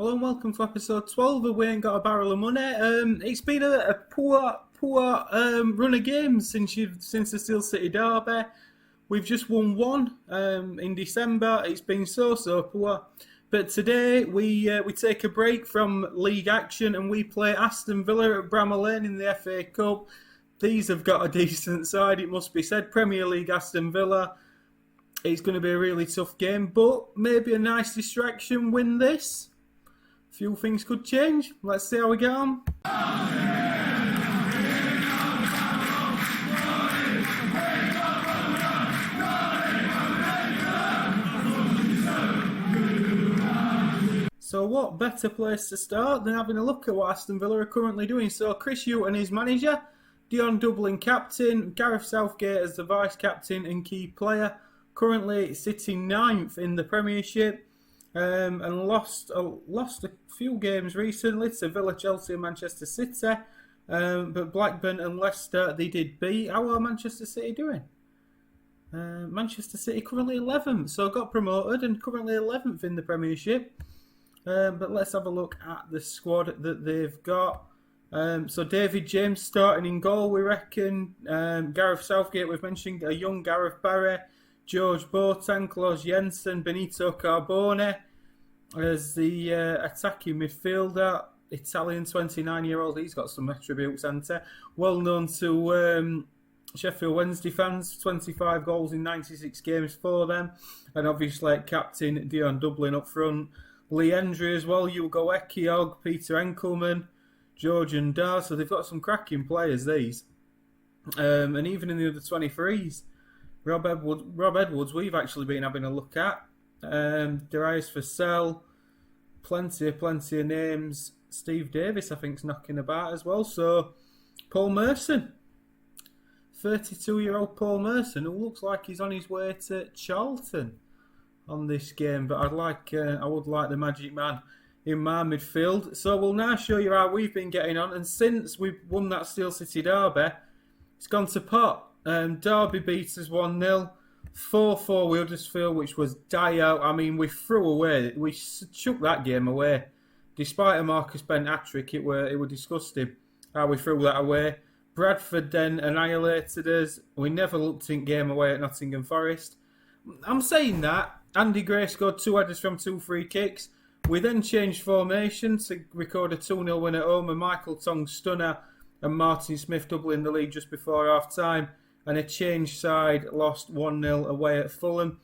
Hello and welcome to episode 12 of We Ain't Got a Barrel of Money. It's been a poor run of games since the Steel City derby. We've just won one in December. It's been so poor. But today we take a break from league action and we play Aston Villa at Bramall Lane in the FA Cup. These have got a decent side, it must be said. Premier League Aston Villa. It's going to be a really tough game, but maybe a nice distraction win this. Few things could change. Let's see how we get on. So what better place to start than having a look at what Aston Villa are currently doing. So Chris Hughton is manager, Dion Dublin captain, Gareth Southgate as the vice captain and key player. Currently sitting ninth in the Premiership. And lost a few games recently to Villa, Chelsea and Manchester City. But Blackburn and Leicester, they did beat. How are Manchester City doing? Manchester City currently 11th, so got promoted and currently 11th in the Premiership. But let's have a look at the squad that they've got. So David James starting in goal, we reckon. Gareth Southgate, we've mentioned a young Gareth Barry. George Boateng, Klaus Jensen, Benito Carbone as the attacking midfielder. Italian 29-year-old, he's got some attributes, hasn't he? Well known to Sheffield Wednesday fans, 25 goals in 96 games for them. And obviously captain Dion Dublin up front. Lee Hendry as well, Hugo Ekiog, Peter Enkelman, Georgian Dar. So they've got some cracking players, these. And even in the other 23s. Rob Edwards, we've actually been having a look at. Darius Vassell, plenty of names. Steve Davis, I think, is knocking about as well. So, Paul Merson, 32-year-old Paul Merson, who looks like he's on his way to Charlton on this game. But I would like the Magic Man in my midfield. So we'll now show you how we've been getting on. And since we've won that Steel City derby, it's gone to pot. Derby beat us 1-0. 4-4 Huddersfield, which was dire. I mean, we shook that game away. Despite a Marcus Bent hat-trick, it were disgusting how we threw that away. Bradford then annihilated us. We never looked in game away at Nottingham Forest. I'm saying that. Andy Gray scored 2 headers from 2 free kicks. We then changed formation to record a 2-0 win at home, and Michael Tong stunner and Martin Smith doubling the lead just before half-time. And a changed side lost 1-0 away at Fulham.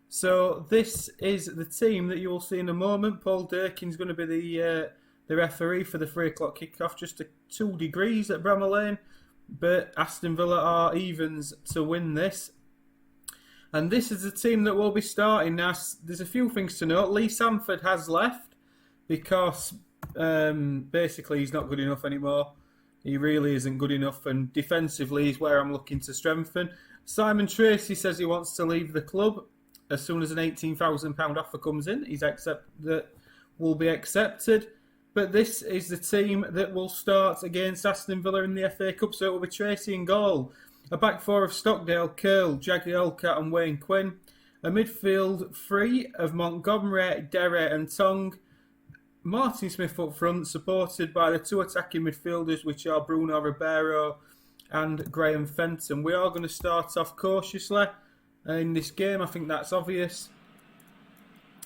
So this is the team that you will see in a moment. Paul Durkin's going to be the referee for the 3 o'clock kickoff, just to 2 degrees at Bramall Lane. But Aston Villa are evens to win this. And this is the team that will be starting. Now, there's a few things to note. Lee Sanford has left because basically he's not good enough anymore. He really isn't good enough, and defensively is where I'm looking to strengthen. Simon Tracy says he wants to leave the club as soon as an £18,000 offer comes in. That will be accepted. But this is the team that will start against Aston Villa in the FA Cup, so it will be Tracy in goal. A back 4 of Stockdale, Curl, Jagielka and Wayne Quinn. A midfield 3 of Montgomery, Derry and Tong. Martin Smith up front, supported by the 2 attacking midfielders, which are Bruno Ribeiro and Graham Fenton. We are going to start off cautiously in this game. I think that's obvious.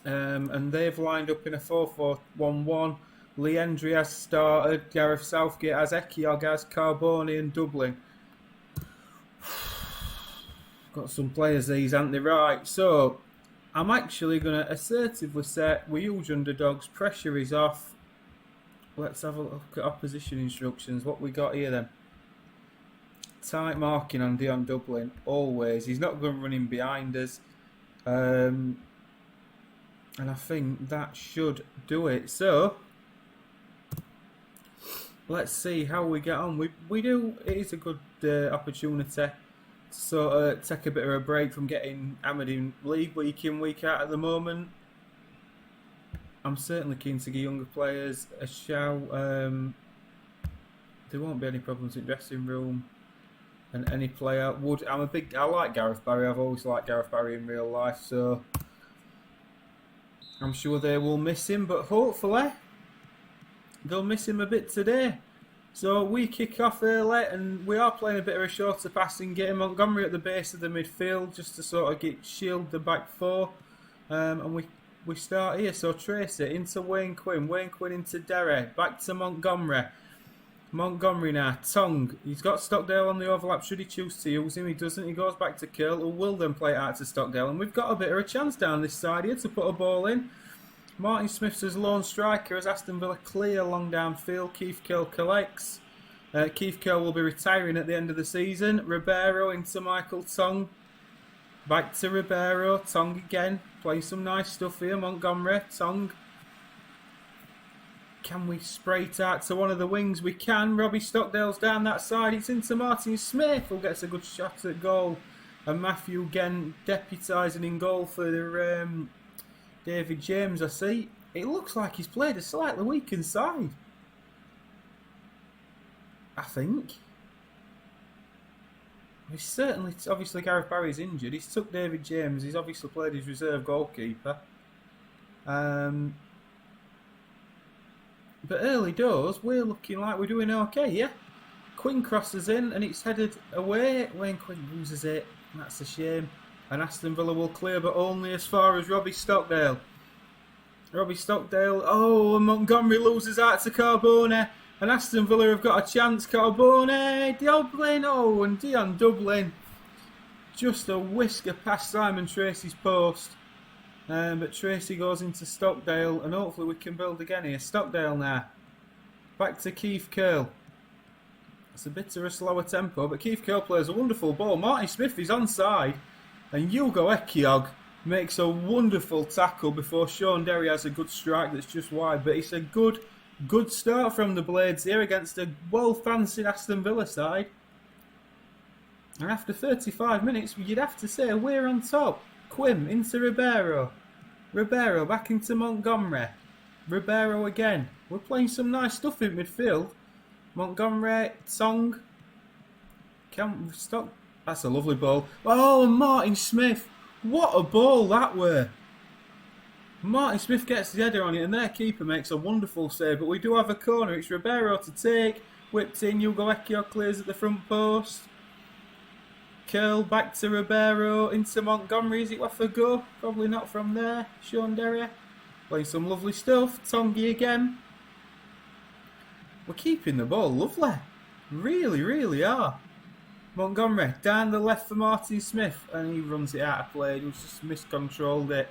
And they've lined up in a 4-4-1-1. Lee Hendry has started. Gareth Southgate has Ekiog, has Carbone and Dublin. Got some players these, aren't they? Right, so I'm actually going to assertively say we're huge underdogs. Pressure is off. Let's have a look at opposition instructions. What we got here then? Tight marking on Dion Dublin, always. He's not going to run in behind us. And I think that should do it. So, let's see how we get on. We do. It is a good opportunity. So take a bit of a break from getting hammered in league week in, week out at the moment. I'm certainly keen to give younger players a shout. There won't be any problems in dressing room. And any player would. I like Gareth Barry. I've always liked Gareth Barry in real life. So I'm sure they will miss him, but hopefully they'll miss him a bit today. So we kick off early, and we are playing a bit of a shorter passing game. Montgomery at the base of the midfield, just to sort of shield the back four. And we start here. So Tracy into Wayne Quinn into Derry, back to Montgomery. Montgomery now, Tongue. He's got Stockdale on the overlap. Should he choose to use him? He doesn't. He goes back to Curl, who will then play it out to Stockdale. And we've got a bit of a chance down this side here to put a ball in. Martin Smith's as lone striker as Aston Villa clear long downfield. Keith Curl collects. Keith Curl will be retiring at the end of the season. Ribeiro into Michael Tongue. Back to Ribeiro. Tongue again. Playing some nice stuff here. Montgomery. Tongue. Can we spray it out to one of the wings? We can. Robbie Stockdale's down that side. It's into Martin Smith, who gets a good shot at goal. And Matthew again deputising in goal for the, David James, I see. It looks like he's played a slightly weakened side. I think. He's certainly, obviously Gareth Barry's injured. He's took David James. He's obviously played his reserve goalkeeper. But early doors, we're looking like we're doing okay, yeah? Quinn crosses in and it's headed away. Wayne Quinn loses it. That's a shame. And Aston Villa will clear, but only as far as Robbie Stockdale. Robbie Stockdale. Oh, and Montgomery loses out to Carbone. And Aston Villa have got a chance. Carbone, Dublin. Oh, and Dion Dublin. Just a whisker past Simon Tracy's post. But Tracy goes into Stockdale, and hopefully we can build again here. Stockdale now. Back to Keith Curl. It's a bit of a slower tempo, but Keith Curl plays a wonderful ball. Martin Smith is onside, and Hugo Ekiog makes a wonderful tackle before Sean Derry has a good strike that's just wide. But it's a good start from the Blades here against a well-fancied Aston Villa side. And after 35 minutes, you'd have to say we're on top. Quim into Ribeiro. Ribeiro back into Montgomery. Ribeiro again. We're playing some nice stuff in midfield. Montgomery, Song. Can't stop. That's a lovely ball. Oh, Martin Smith. What a ball that were. Martin Smith gets the header on it and their keeper makes a wonderful save. But we do have a corner. It's Ribeiro to take. Whipped in. Hugo Ekiog clears at the front post. Curl back to Ribeiro, into Montgomery. Is it worth a go? Probably not from there. Sean Derry playing some lovely stuff. Tongi again. We're keeping the ball lovely. Really, really are. Montgomery down the left for Martin Smith, and he runs it out of play. He just miscontrolled it.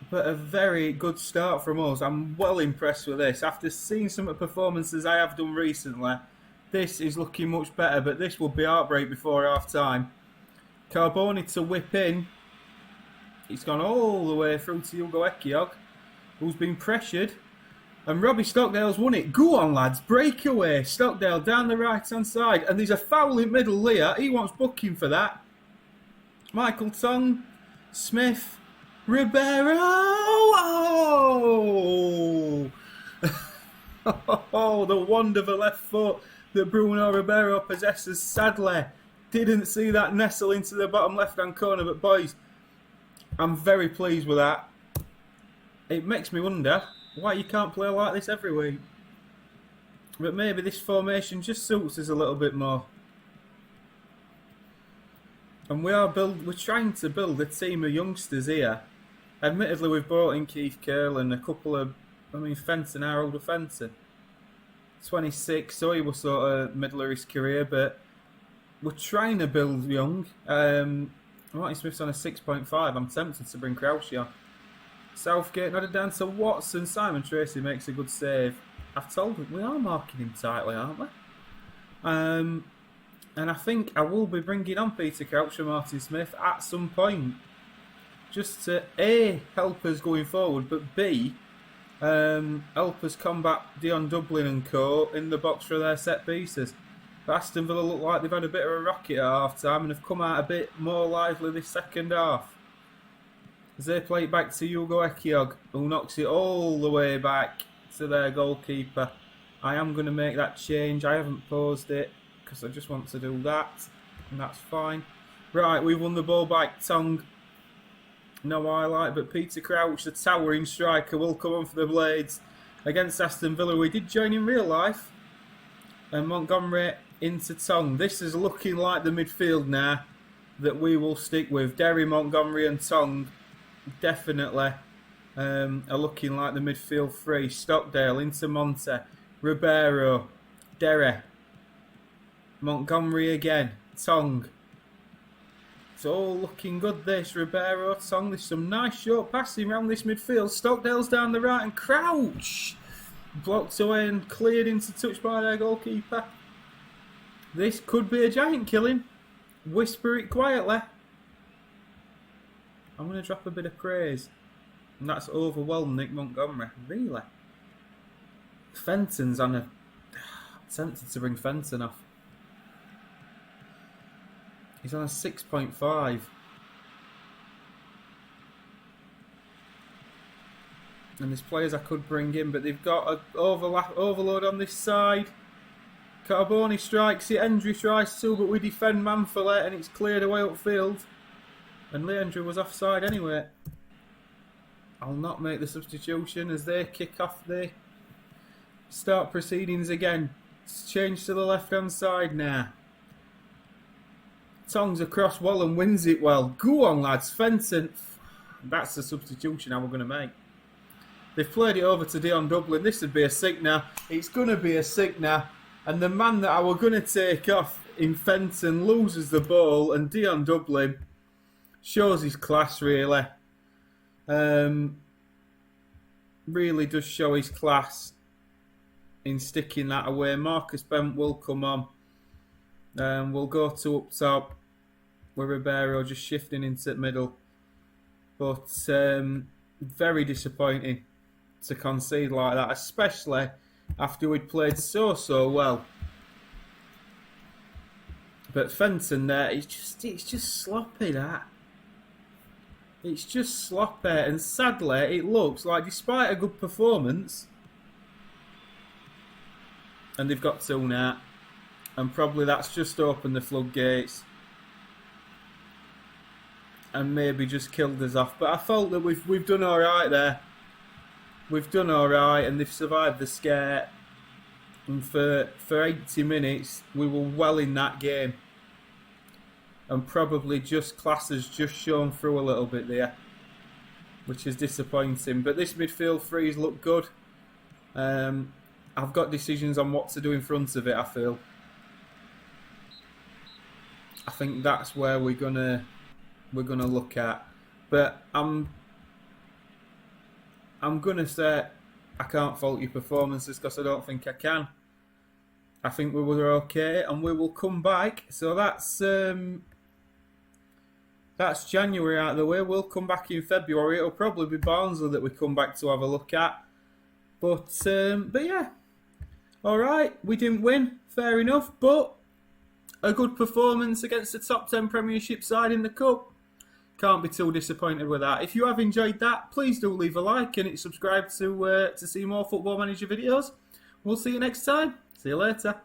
But a very good start from us. I'm well impressed with this. After seeing some of the performances I have done recently, this is looking much better, but this will be heartbreak before half-time. Carbone to whip in. He's gone all the way through to Hugo Ekiog, who's been pressured. And Robbie Stockdale's won it. Go on, lads. Breakaway. Stockdale down the right-hand side. And there's a foul in middle here. He wants booking for that. Michael Tongue. Smith. Ribeiro. Oh! Oh, the wonderful left foot that Bruno Ribeiro possesses. Sadly, didn't see that nestle into the bottom left-hand corner. But boys, I'm very pleased with that. It makes me wonder why you can't play like this every week. But maybe this formation just suits us a little bit more. And we're trying to build a team of youngsters here. Admittedly, we've brought in Keith Curl and a couple of, Fenton, our older Fenton. 26, so he was sort of middle of his career, but we're trying to build young. Martin Smith's on a 6.5. I'm tempted to bring Crouchy on. Southgate nodded down to Watson. Simon Tracy makes a good save. I've told him we are marking him tightly, aren't we? And I think I will be bringing on Peter Crouch and Martin Smith at some point, just to A, help us going forward, but B, help us combat Dion Dublin and co in the box for their set pieces. But Aston Villa look like they've had a bit of a rocket at half time and have come out a bit more lively this second half. As they play it back to Hugo Ekiog, who knocks it all the way back to their goalkeeper. I am going to make that change. I haven't paused it because I just want to do that, and that's fine. Right, we've won the ball back. Tongue no highlight, but Peter Crouch, the towering striker, will come on for the Blades against Aston Villa. We did join in real life. And Montgomery into Tong. This is looking like the midfield now that we will stick with. Derry, Montgomery and Tong definitely are looking like the midfield three. Stockdale into Monte. Ribeiro. Derry. Montgomery again. Tong. It's all looking good this. Ribeiro, Tong. There's some nice short passing around this midfield. Stockdale's down the right and Crouch blocked away and cleared into touch by their goalkeeper. This could be a giant killing. Whisper it quietly. I'm going to drop a bit of praise. And that's overwhelmed Nick Montgomery. Really? Fenton's on a... I'm tempted to bring Fenton off. He's on a 6.5. And there's players I could bring in, but they've got an overload on this side. Carboni strikes it, Hendry tries to, but we defend manfully and it's cleared away upfield. And Leandro was offside anyway. I'll not make the substitution as they kick off. They start proceedings again. It's changed to the left-hand side now. Tongs across well and wins it well. Go on, lads. Fenton. That's the substitution we're going to make. They've played it over to Dion Dublin. This would be a sickner. It's going to be a sickner. And the man that I were going to take off in Fenton loses the ball. And Dion Dublin shows his class, really. Really does show his class in sticking that away. Marcus Bent will come on. We'll go to up top with Ribeiro just shifting into the middle. But very disappointing to concede like that, especially after we'd played so well. But Fenton there, it's just sloppy, that. It's just sloppy, and sadly it looks like despite a good performance, and they've got 2 now, and probably that's just opened the floodgates and maybe just killed us off. But I felt that we've done alright there. We've done alright and they've survived the scare. And for 80 minutes we were well in that game. And probably just class has just shown through a little bit there, which is disappointing. But this midfield threes look good. I've got decisions on what to do in front of it, I feel. I think that's where we're gonna look at. But I'm gonna say I can't fault your performances because I don't think I can. I think we were okay and we will come back. So that's January out of the way. We'll come back in February. It'll probably be Barnsley that we come back to have a look at. But yeah. Alright, we didn't win. Fair enough. But a good performance against the top 10 Premiership side in the Cup. Can't be too disappointed with that. If you have enjoyed that, please do leave a like and subscribe to see more Football Manager videos. We'll see you next time. See you later.